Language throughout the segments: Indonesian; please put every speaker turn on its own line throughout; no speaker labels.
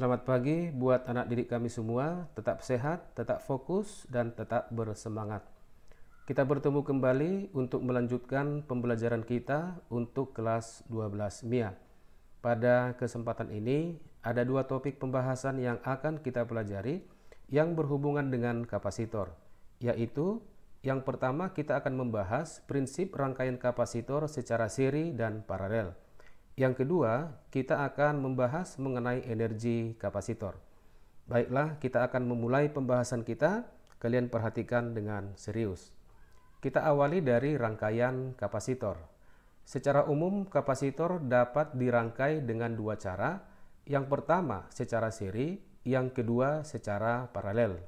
Selamat pagi buat anak didik kami semua, tetap sehat, tetap fokus, dan tetap bersemangat. Kita bertemu kembali untuk melanjutkan pembelajaran kita untuk kelas 12 MIA. Pada kesempatan ini, ada dua topik pembahasan yang akan kita pelajari yang berhubungan dengan kapasitor, yaitu yang pertama kita akan membahas prinsip rangkaian kapasitor secara seri dan paralel. Yang kedua, kita akan membahas mengenai energi kapasitor. Baiklah, kita akan memulai pembahasan kita. Kalian perhatikan dengan serius. Kita awali dari rangkaian kapasitor. Secara umum, kapasitor dapat dirangkai dengan dua cara. Yang pertama secara seri, yang kedua secara paralel.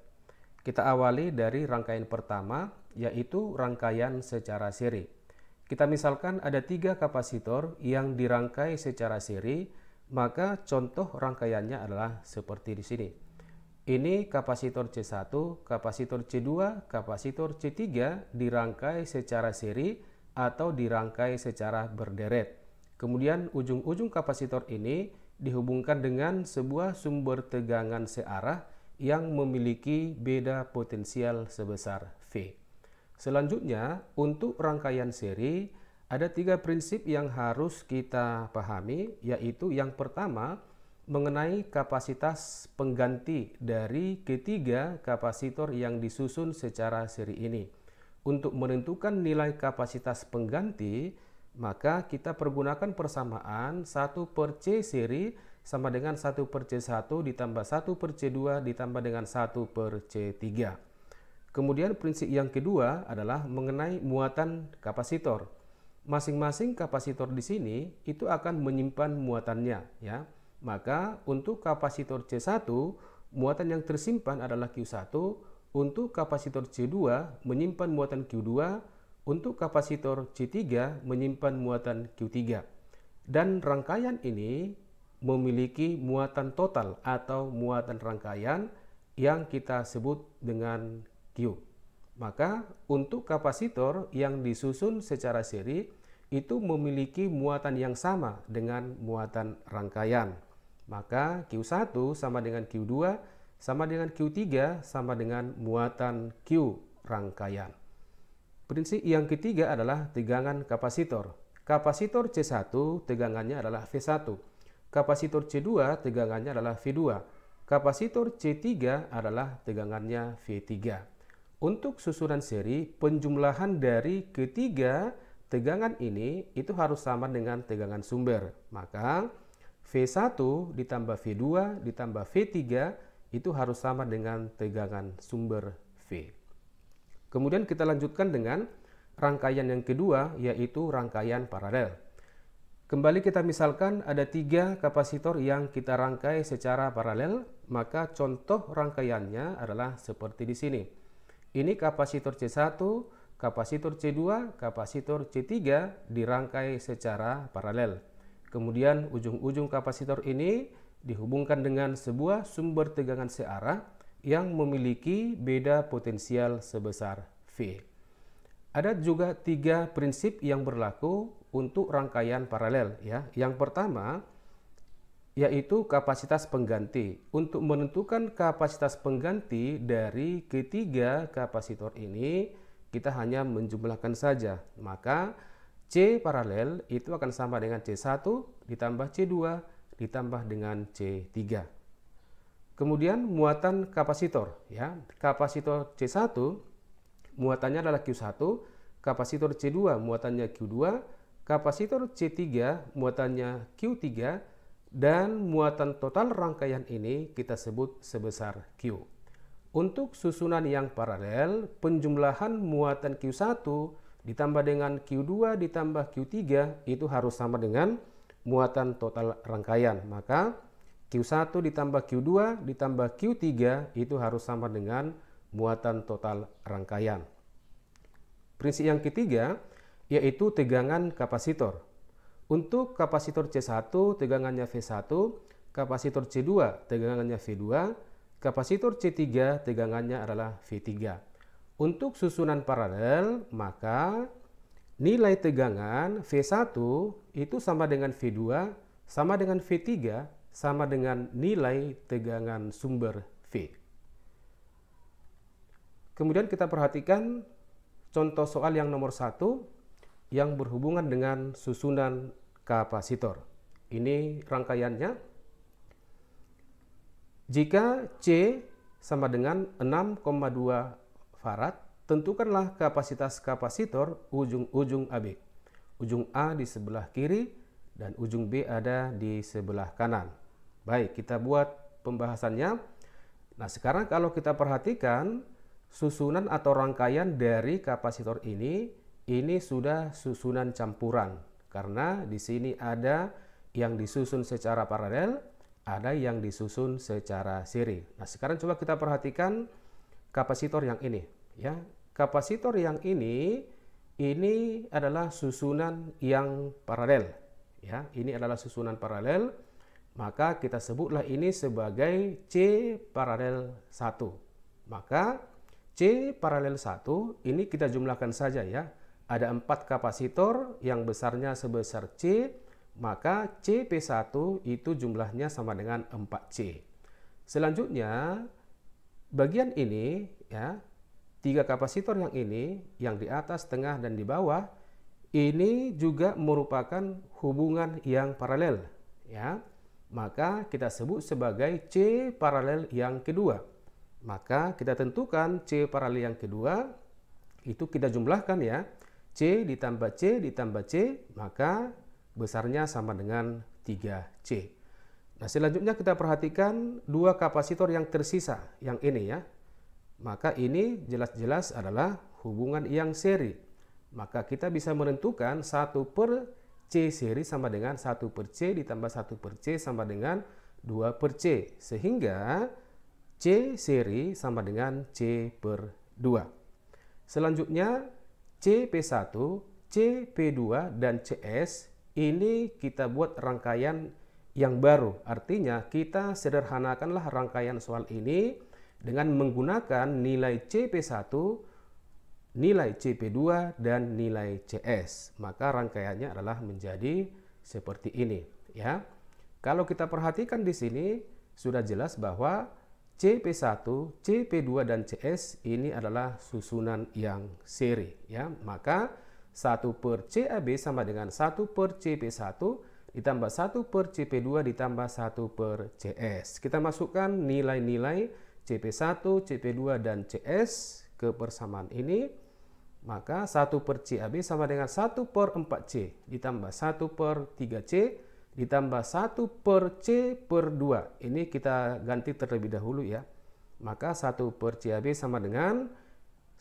Kita awali dari rangkaian pertama, yaitu rangkaian secara seri. Kita misalkan ada 3 kapasitor yang dirangkai secara seri, maka contoh rangkaiannya adalah seperti di sini. Ini kapasitor C1, kapasitor C2, kapasitor C3 dirangkai secara seri atau dirangkai secara berderet. Kemudian ujung-ujung kapasitor ini dihubungkan dengan sebuah sumber tegangan searah yang memiliki beda potensial sebesar V. Selanjutnya, untuk rangkaian seri, ada 3 prinsip yang harus kita pahami, yaitu yang pertama, mengenai kapasitas pengganti dari ketiga kapasitor yang disusun secara seri ini. Untuk menentukan nilai kapasitas pengganti, maka kita pergunakan persamaan 1/C seri sama dengan 1/C1 ditambah 1/C2 ditambah dengan 1/C3. Kemudian prinsip yang kedua adalah mengenai muatan kapasitor. Masing-masing kapasitor di sini itu akan menyimpan muatannya, ya. Maka untuk kapasitor C1 muatan yang tersimpan adalah Q1, untuk kapasitor C2 menyimpan muatan Q2, untuk kapasitor C3 menyimpan muatan Q3. Dan rangkaian ini memiliki muatan total atau muatan rangkaian yang kita sebut dengan Q. Maka untuk kapasitor yang disusun secara seri itu memiliki muatan yang sama dengan muatan rangkaian. Maka Q1 sama dengan Q2 sama dengan Q3 sama dengan muatan Q rangkaian. Prinsip yang ketiga adalah tegangan kapasitor. Kapasitor C1 tegangannya adalah V1. Kapasitor C2 tegangannya adalah V2. Kapasitor C3 adalah tegangannya V3. Untuk susunan seri, penjumlahan dari ketiga tegangan ini itu harus sama dengan tegangan sumber. Maka V1 ditambah V2 ditambah V3 itu harus sama dengan tegangan sumber V. Kemudian kita lanjutkan dengan rangkaian yang kedua, yaitu rangkaian paralel. Kembali kita misalkan ada 3 kapasitor yang kita rangkai secara paralel, maka contoh rangkaiannya adalah seperti di sini. Ini kapasitor C1, kapasitor C2, kapasitor C3 dirangkai secara paralel. Kemudian ujung-ujung kapasitor ini dihubungkan dengan sebuah sumber tegangan searah yang memiliki beda potensial sebesar V. Ada juga 3 prinsip yang berlaku untuk rangkaian paralel, ya. Yang pertama yaitu kapasitas pengganti. Untuk menentukan kapasitas pengganti dari ketiga kapasitor ini, kita hanya menjumlahkan saja. Maka C paralel itu akan sama dengan C1 ditambah C2 ditambah dengan C3. Kemudian muatan kapasitor, ya. Kapasitor C1 muatannya adalah Q1, kapasitor C2 muatannya Q2, kapasitor C3 muatannya Q3, dan muatan total rangkaian ini kita sebut sebesar Q. Untuk susunan yang paralel, penjumlahan muatan Q1 ditambah dengan Q2 ditambah Q3 itu harus sama dengan muatan total rangkaian. Maka Q1 ditambah Q2 ditambah Q3 itu harus sama dengan muatan total rangkaian. Prinsip yang ketiga yaitu tegangan kapasitor. Untuk kapasitor C1 tegangannya V1, kapasitor C2 tegangannya V2, kapasitor C3 tegangannya adalah V3. Untuk susunan paralel, maka nilai tegangan V1 itu sama dengan V2 sama dengan V3 sama dengan nilai tegangan sumber V. Kemudian kita perhatikan contoh soal yang nomor 1 yang berhubungan dengan susunan kapasitor. Ini rangkaiannya. Jika C sama dengan 6,2 farad, tentukanlah kapasitas kapasitor ujung-ujung AB. Ujung A di sebelah kiri dan ujung B ada di sebelah kanan. Baik, kita buat pembahasannya. Nah, sekarang kalau kita perhatikan susunan atau rangkaian dari kapasitor ini sudah susunan campuran. Karena di sini ada yang disusun secara paralel, ada yang disusun secara seri. Nah, sekarang coba kita perhatikan kapasitor yang ini, ya. Kapasitor yang ini adalah susunan yang paralel, ya. Ini adalah susunan paralel, maka kita sebutlah ini sebagai C paralel 1. Maka C paralel 1 ini kita jumlahkan saja, ya. Ada 4 kapasitor yang besarnya sebesar C, maka CP1 itu jumlahnya sama dengan 4C. Selanjutnya, bagian ini, ya, 3 kapasitor yang ini, yang di atas, tengah, dan di bawah, ini juga merupakan hubungan yang paralel, ya. Maka kita sebut sebagai C paralel yang kedua. Maka kita tentukan C paralel yang kedua, itu kita jumlahkan, ya. C ditambah C ditambah C, maka besarnya sama dengan 3C. Nah, selanjutnya kita perhatikan 2 kapasitor yang tersisa, yang ini, ya. Maka ini jelas-jelas adalah hubungan yang seri. Maka kita bisa menentukan 1 per C seri sama dengan 1 per C ditambah 1 per C sama dengan 2 per C. Sehingga C seri sama dengan C per 2. Selanjutnya CP1, CP2, dan CS ini kita buat rangkaian yang baru. Artinya kita sederhanakanlah rangkaian soal ini dengan menggunakan nilai CP1, nilai CP2, dan nilai CS. Maka rangkaiannya adalah menjadi seperti ini, ya. Kalau kita perhatikan di sini sudah jelas bahwa CP1, CP2, dan CS ini adalah susunan yang seri, ya. Maka 1 per CAB sama dengan 1 per CP1 ditambah 1 per CP2 ditambah 1 per CS. Kita masukkan nilai-nilai CP1, CP2, dan CS ke persamaan ini. Maka 1 per CAB sama dengan 1 per 4C ditambah 1 per 3C ditambah 1 per C per 2. Ini kita ganti terlebih dahulu, ya. Maka 1 per CAB sama dengan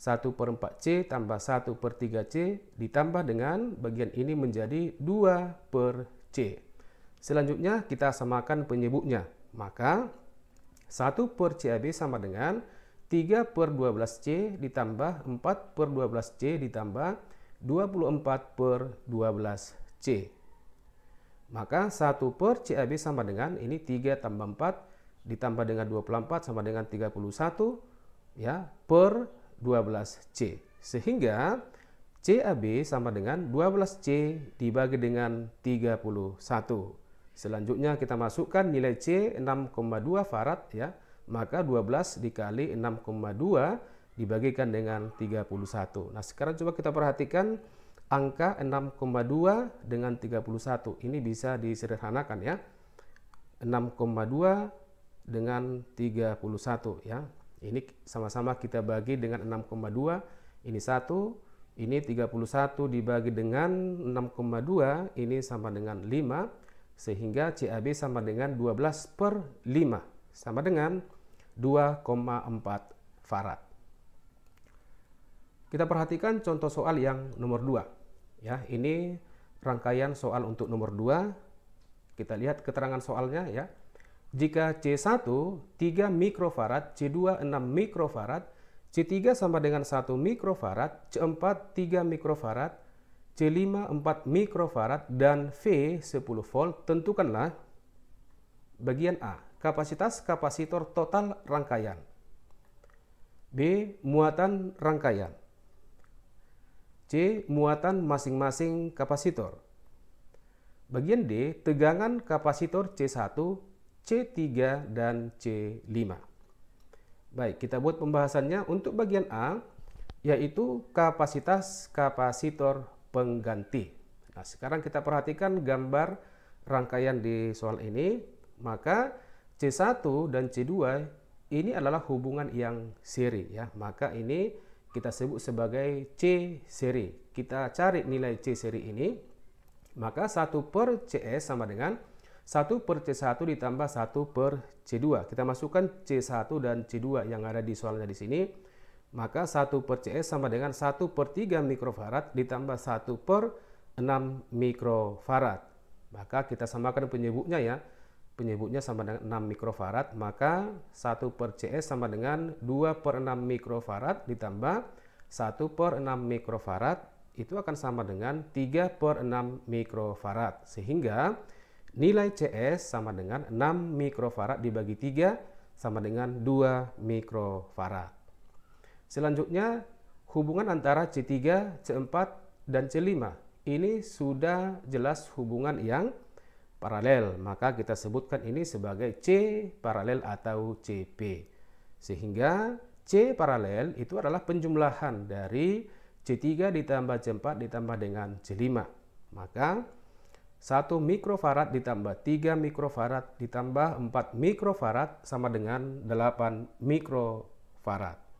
1 per 4C tambah 1 per 3C ditambah dengan bagian ini menjadi 2 per C. Selanjutnya kita samakan penyebutnya. Maka 1 per CAB sama dengan 3 per 12C ditambah 4 per 12C ditambah 24 per 12C. Maka 1 per CAB sama dengan ini 3 tambah 4 ditambah dengan 24 sama dengan 31, ya, per 12C. Sehingga CAB sama dengan 12C dibagi dengan 31. Selanjutnya kita masukkan nilai C 6,2 farad, ya. Maka 12 dikali 6,2 dibagikan dengan 31. Nah, sekarang coba kita perhatikan angka 6,2 dengan 31. Ini bisa disederhanakan, ya. 6,2 dengan 31, ya. Ini sama-sama kita bagi dengan 6,2. Ini 1, ini 31 dibagi dengan 6,2, ini sama dengan 5. Sehingga CAB sama dengan 12 per 5 sama dengan 2,4 farad. Kita perhatikan contoh soal yang nomor 2. Ya, ini rangkaian soal untuk nomor 2. Kita lihat keterangan soalnya, ya. Jika C1 3 mikrofarad, C2 6 mikrofarad, C3 sama dengan 1 mikrofarad, C4 3 mikrofarad, C5 4 mikrofarad, dan V 10 volt, tentukanlah bagian A, kapasitas kapasitor total rangkaian. B, muatan rangkaian. C, muatan masing-masing kapasitor. Bagian D, tegangan kapasitor C1, C3 dan C5. Baik, kita buat pembahasannya untuk bagian A, yaitu kapasitas kapasitor pengganti. Nah, sekarang kita perhatikan gambar rangkaian di soal ini. Maka C1 dan C2 ini adalah hubungan yang seri ya. Maka ini kita sebut sebagai C seri. Kita cari nilai C seri ini. Maka 1 per CS sama dengan 1 per C1 ditambah 1 per C2. Kita masukkan C1 dan C2 yang ada di soalnya di sini. Maka 1 per CS sama dengan 1 per 3 mikrofarad ditambah 1 per 6 mikrofarad. Maka kita samakan penyebutnya ya. Penyebutnya sama dengan 6 mikrofarad. Maka 1 per CS sama dengan 2 per 6 mikrofarad ditambah 1 per 6 mikrofarad. Itu akan sama dengan 3 per 6 mikrofarad. Sehingga nilai CS sama dengan 6 mikrofarad dibagi 3 sama dengan 2 mikrofarad. Selanjutnya, hubungan antara C3, C4, dan C5. Ini sudah jelas hubungan yang paralel. Maka kita sebutkan ini sebagai C paralel atau CP. Sehingga C paralel itu adalah penjumlahan dari C3 ditambah C4 ditambah dengan C5. Maka 1 mikrofarad ditambah 3 mikrofarad ditambah 4 mikrofarad sama dengan 8 mikrofarad.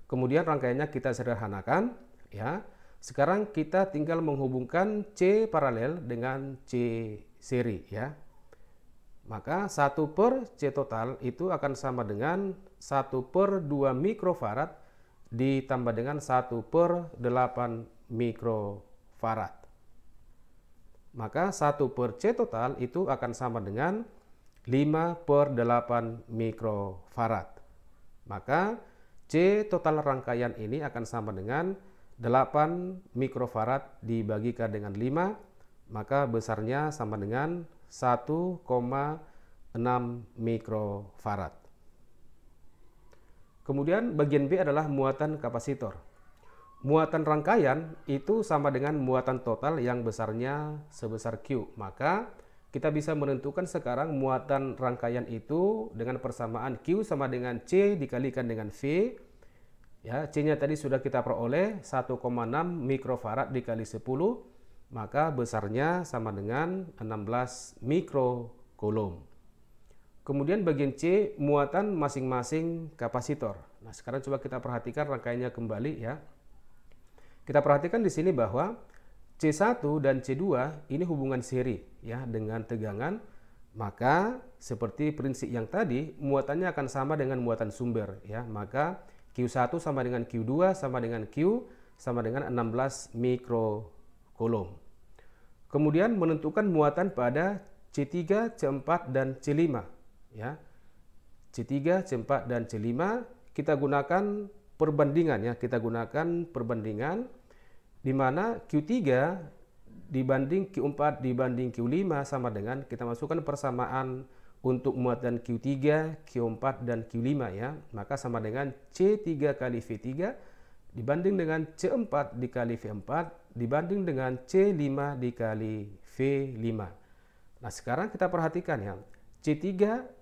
Kemudian rangkaiannya kita sederhanakan ya. Sekarang kita tinggal menghubungkan C paralel dengan C seri ya. Maka 1 per C total itu akan sama dengan 1 per 2 mikrofarad ditambah dengan 1 per 8 mikrofarad. Maka 1 per C total itu akan sama dengan 5 per 8 mikrofarad. Maka C total rangkaian ini akan sama dengan 8 mikrofarad dibagikan dengan 5, maka besarnya sama dengan 1,6 mikrofarad. Kemudian bagian B adalah muatan kapasitor. Muatan rangkaian itu sama dengan muatan total yang besarnya sebesar Q. Maka kita bisa menentukan sekarang muatan rangkaian itu dengan persamaan Q sama dengan C dikalikan dengan V. Ya, C-nya tadi sudah kita peroleh 1,6 mikrofarad dikali 10, maka besarnya sama dengan 16 mikrocoulomb. Kemudian bagian C, muatan masing-masing kapasitor. Nah, sekarang coba kita perhatikan rangkaiannya kembali ya. Kita perhatikan di sini bahwa C1 dan C2 ini hubungan seri ya dengan tegangan. Maka seperti prinsip yang tadi, muatannya akan sama dengan muatan sumber ya. Maka Q1 sama dengan Q2 sama dengan Q sama dengan 16 mikrocoulomb. Kemudian menentukan muatan pada C3, C4 dan C5 ya. C3, C4 dan C5 kita gunakan perbandingan ya. Kita gunakan perbandingan di mana Q3 dibanding Q4 dibanding Q5 sama dengan kita masukkan persamaan untuk muatan Q3, Q4 dan Q5 ya. Maka sama dengan C3 kali V3 dibanding dengan C4 dikali V4 dibanding dengan C5 dikali V5. Nah, sekarang kita perhatikan ya. C3,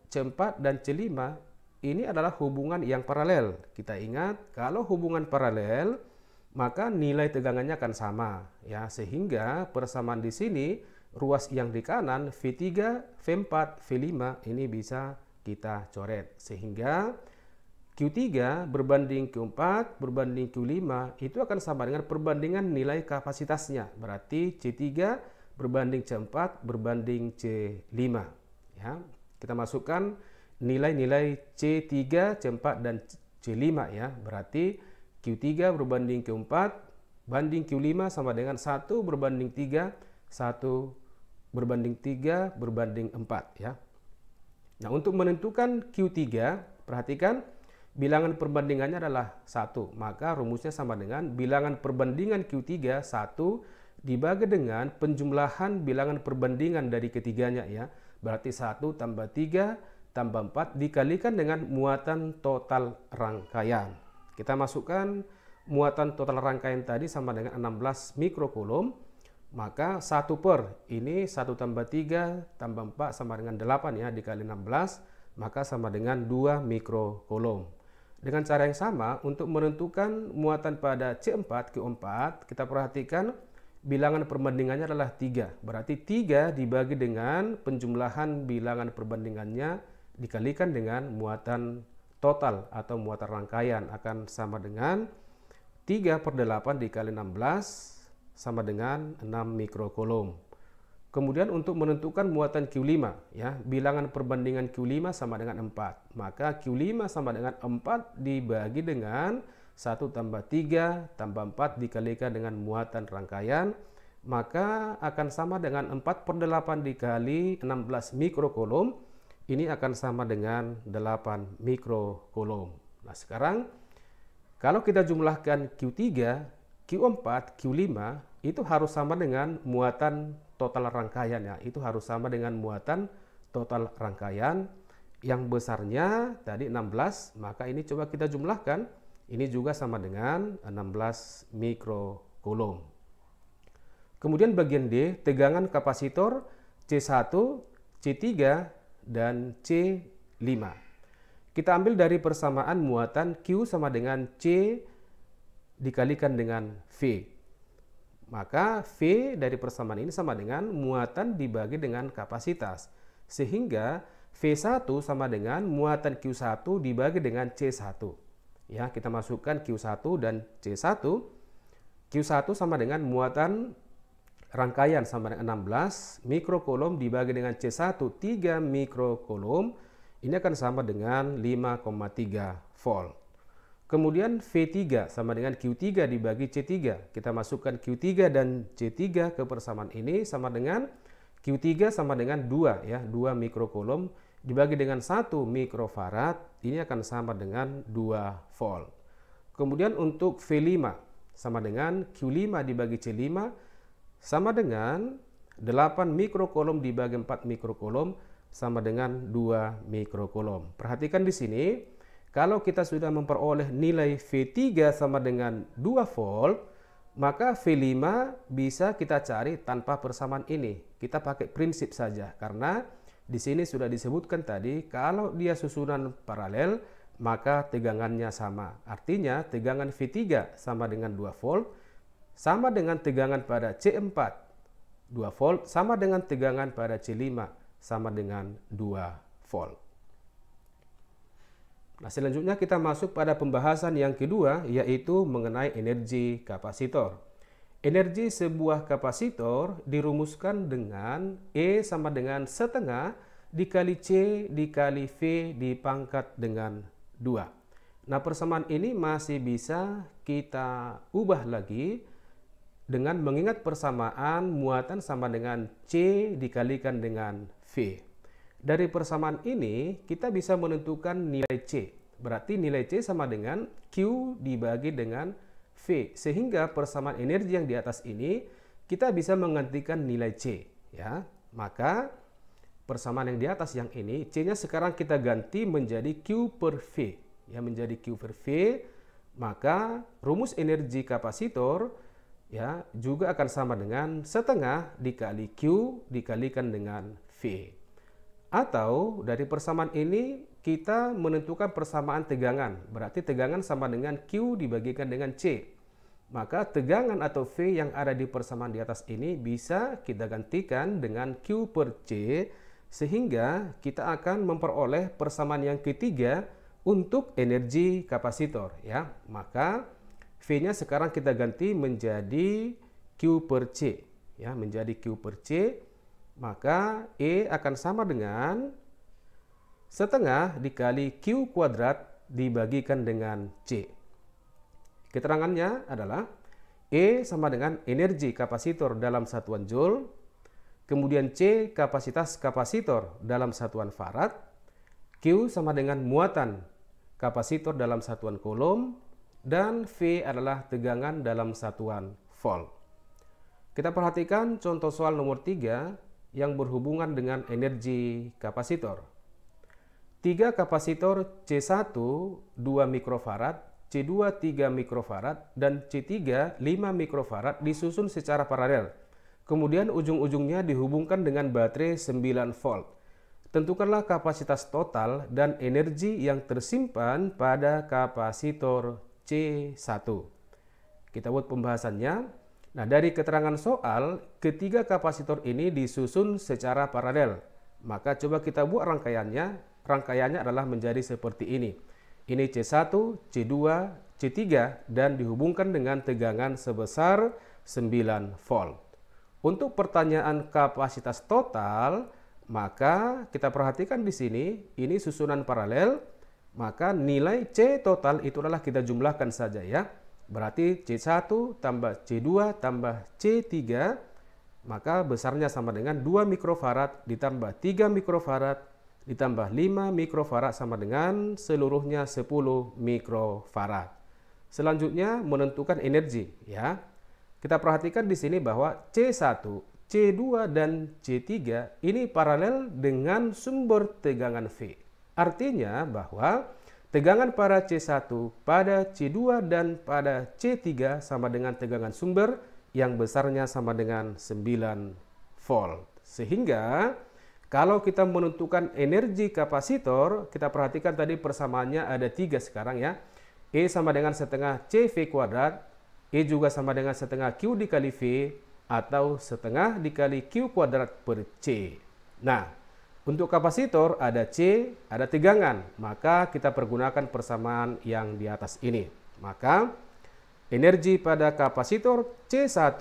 C4 dan C5 ini adalah hubungan yang paralel. Kita ingat kalau hubungan paralel maka nilai tegangannya akan sama ya, sehingga persamaan di sini ruas yang di kanan V3, V4, V5 ini bisa kita coret sehingga Q3 berbanding Q4 berbanding Q5 itu akan sama dengan perbandingan nilai kapasitasnya. Berarti C3 berbanding C4 berbanding C5 ya. Kita masukkan nilai-nilai C3, C4 dan C5 ya. Berarti Q3 berbanding Q4 banding Q5 sama dengan 1 berbanding 3, 1 berbanding 3 berbanding 4 ya. Nah, untuk menentukan Q3, perhatikan bilangan perbandingannya adalah 1. Maka rumusnya sama dengan bilangan perbandingan Q3 1 dibagi dengan penjumlahan bilangan perbandingan dari ketiganya ya. Berarti 1 tambah 3 tambah 4 dikalikan dengan muatan total rangkaian. Kita masukkan muatan total rangkaian tadi sama dengan 16 mikrocoulomb. Maka 1 per ini 1 tambah 3 tambah 4 sama dengan 8 ya, dikali 16 maka sama dengan 2 mikrocoulomb. Dengan cara yang sama untuk menentukan muatan pada C4 Q4 kita perhatikan bilangan perbandingannya adalah 3. Berarti 3 dibagi dengan penjumlahan bilangan perbandingannya dikalikan dengan muatan total atau muatan rangkaian akan sama dengan 3 per 8 dikali 16 sama dengan 6 mikrocoulomb. Kemudian untuk menentukan muatan Q5 ya, bilangan perbandingan Q5 sama dengan 4. Maka Q5 sama dengan 4 dibagi dengan 1 tambah 3 tambah 4 dikalikan dengan muatan rangkaian, maka akan sama dengan 4 per 8 dikali 16 mikrocoulomb. Ini akan sama dengan 8 mikrocoulomb. Nah, sekarang kalau kita jumlahkan Q3, Q4, Q5 itu harus sama dengan muatan total rangkaian ya. Itu harus sama dengan muatan total rangkaian yang besarnya tadi 16, maka ini coba kita jumlahkan. Ini juga sama dengan 16 mikrocoulomb. Kemudian bagian D, tegangan kapasitor C1, C3 dan C5. Kita ambil dari persamaan muatan Q sama dengan C dikalikan dengan V. Maka V dari persamaan ini sama dengan muatan dibagi dengan kapasitas. Sehingga V1 sama dengan muatan Q1 dibagi dengan C1. Ya, kita masukkan Q1 dan C1. Q1 sama dengan muatan rangkaian sama dengan 16 mikrocoulomb dibagi dengan C1 3 mikrocoulomb. Ini akan sama dengan 5,3 volt. Kemudian V3 sama dengan Q3 dibagi C3. Kita masukkan Q3 dan C3 ke persamaan ini sama dengan Q3 sama dengan 2 ya, 2 mikrocoulomb dibagi dengan 1 mikrofarad. Ini akan sama dengan 2 volt. Kemudian untuk V5 sama dengan Q5 dibagi C5 sama dengan 8 mikrocoulomb dibagi 4 mikrocoulomb sama dengan 2 mikrocoulomb. Perhatikan di sini. Kalau kita sudah memperoleh nilai V3 sama dengan 2 volt, maka V5 bisa kita cari tanpa persamaan ini. Kita pakai prinsip saja, karena di sini sudah disebutkan tadi, kalau dia susunan paralel, maka tegangannya sama. Artinya, tegangan V3 sama dengan 2 volt, sama dengan tegangan pada C4, 2 volt, sama dengan tegangan pada C5, sama dengan 2 volt. Nah, selanjutnya kita masuk pada pembahasan yang kedua, yaitu mengenai energi kapasitor. Energi sebuah kapasitor dirumuskan dengan E sama dengan setengah dikali C dikali V dipangkat dengan 2. Nah, persamaan ini masih bisa kita ubah lagi dengan mengingat persamaan muatan sama dengan C dikalikan dengan V. Dari persamaan ini, kita bisa menentukan nilai C. Berarti nilai C sama dengan Q dibagi dengan V. Sehingga persamaan energi yang di atas ini, kita bisa menggantikan nilai C. Ya. Maka, persamaan yang di atas yang ini, C-nya sekarang kita ganti menjadi Q per V. Ya, menjadi Q per V. Maka, rumus energi kapasitor ya juga akan sama dengan setengah dikali Q dikalikan dengan V. Atau dari persamaan ini kita menentukan persamaan tegangan. Berarti tegangan sama dengan Q dibagikan dengan C. Maka tegangan atau V yang ada di persamaan di atas ini bisa kita gantikan dengan Q per C. Sehingga kita akan memperoleh persamaan yang ketiga untuk energi kapasitor. Ya. Maka V-nya sekarang kita ganti menjadi Q per C. Ya, menjadi Q per C. Maka E akan sama dengan setengah dikali Q kuadrat dibagikan dengan C. Keterangannya adalah E sama dengan energi kapasitor dalam satuan joule, kemudian C kapasitas kapasitor dalam satuan farad, Q sama dengan muatan kapasitor dalam satuan coulomb, dan V adalah tegangan dalam satuan volt. Kita perhatikan contoh soal nomor 3 yang berhubungan dengan energi kapasitor. 3 kapasitor C1 2 mikrofarad, C2 3 mikrofarad, dan C3 5 mikrofarad disusun secara paralel. kemudian ujung-ujungnya dihubungkan dengan baterai 9 volt. Tentukanlah kapasitas total dan energi yang tersimpan pada kapasitor C1. Kita buat pembahasannya. Nah, dari keterangan soal, ketiga kapasitor ini disusun secara paralel. Maka coba kita buat rangkaiannya. Rangkaiannya adalah menjadi seperti ini. Ini C1, C2, C3 dan dihubungkan dengan tegangan sebesar 9 volt. Untuk pertanyaan kapasitas total, maka kita perhatikan di sini, ini susunan paralel, maka nilai C total itu adalah kita jumlahkan saja ya. Berarti C1 tambah C2 tambah C3, maka besarnya sama dengan 2 mikrofarad ditambah 3 mikrofarad ditambah 5 mikrofarad sama dengan seluruhnya 10 mikrofarad. Selanjutnya menentukan energi ya. Kita perhatikan di sini bahwa C1, C2 dan C3 ini paralel dengan sumber tegangan V. Artinya bahwa tegangan pada C1, pada C2 dan pada C3 sama dengan tegangan sumber yang besarnya sama dengan 9 volt. Sehingga kalau kita menentukan energi kapasitor, kita perhatikan tadi persamaannya ada 3 sekarang ya. E sama dengan setengah CV kuadrat, E juga sama dengan setengah Q dikali V, atau setengah dikali Q kuadrat per C. Nah, untuk kapasitor ada C, ada tegangan, maka kita pergunakan persamaan yang di atas ini. Maka energi pada kapasitor C1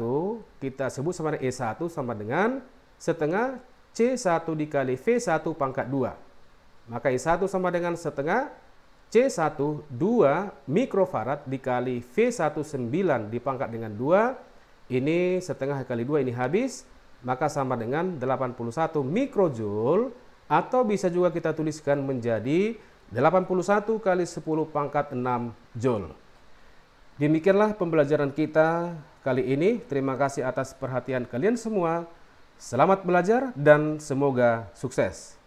kita sebut sama dengan E1 sama dengan setengah C1 dikali V1 pangkat 2. Maka E1 sama dengan setengah C1 2 mikrofarad dikali V1 9 dipangkat dengan 2. Ini setengah kali 2 ini habis. Maka sama dengan 81 mikrojoule, atau bisa juga kita tuliskan menjadi 81 kali 10 pangkat 6 joule. Demikianlah pembelajaran kita kali ini. Terima kasih atas perhatian kalian semua. Selamat belajar dan semoga sukses.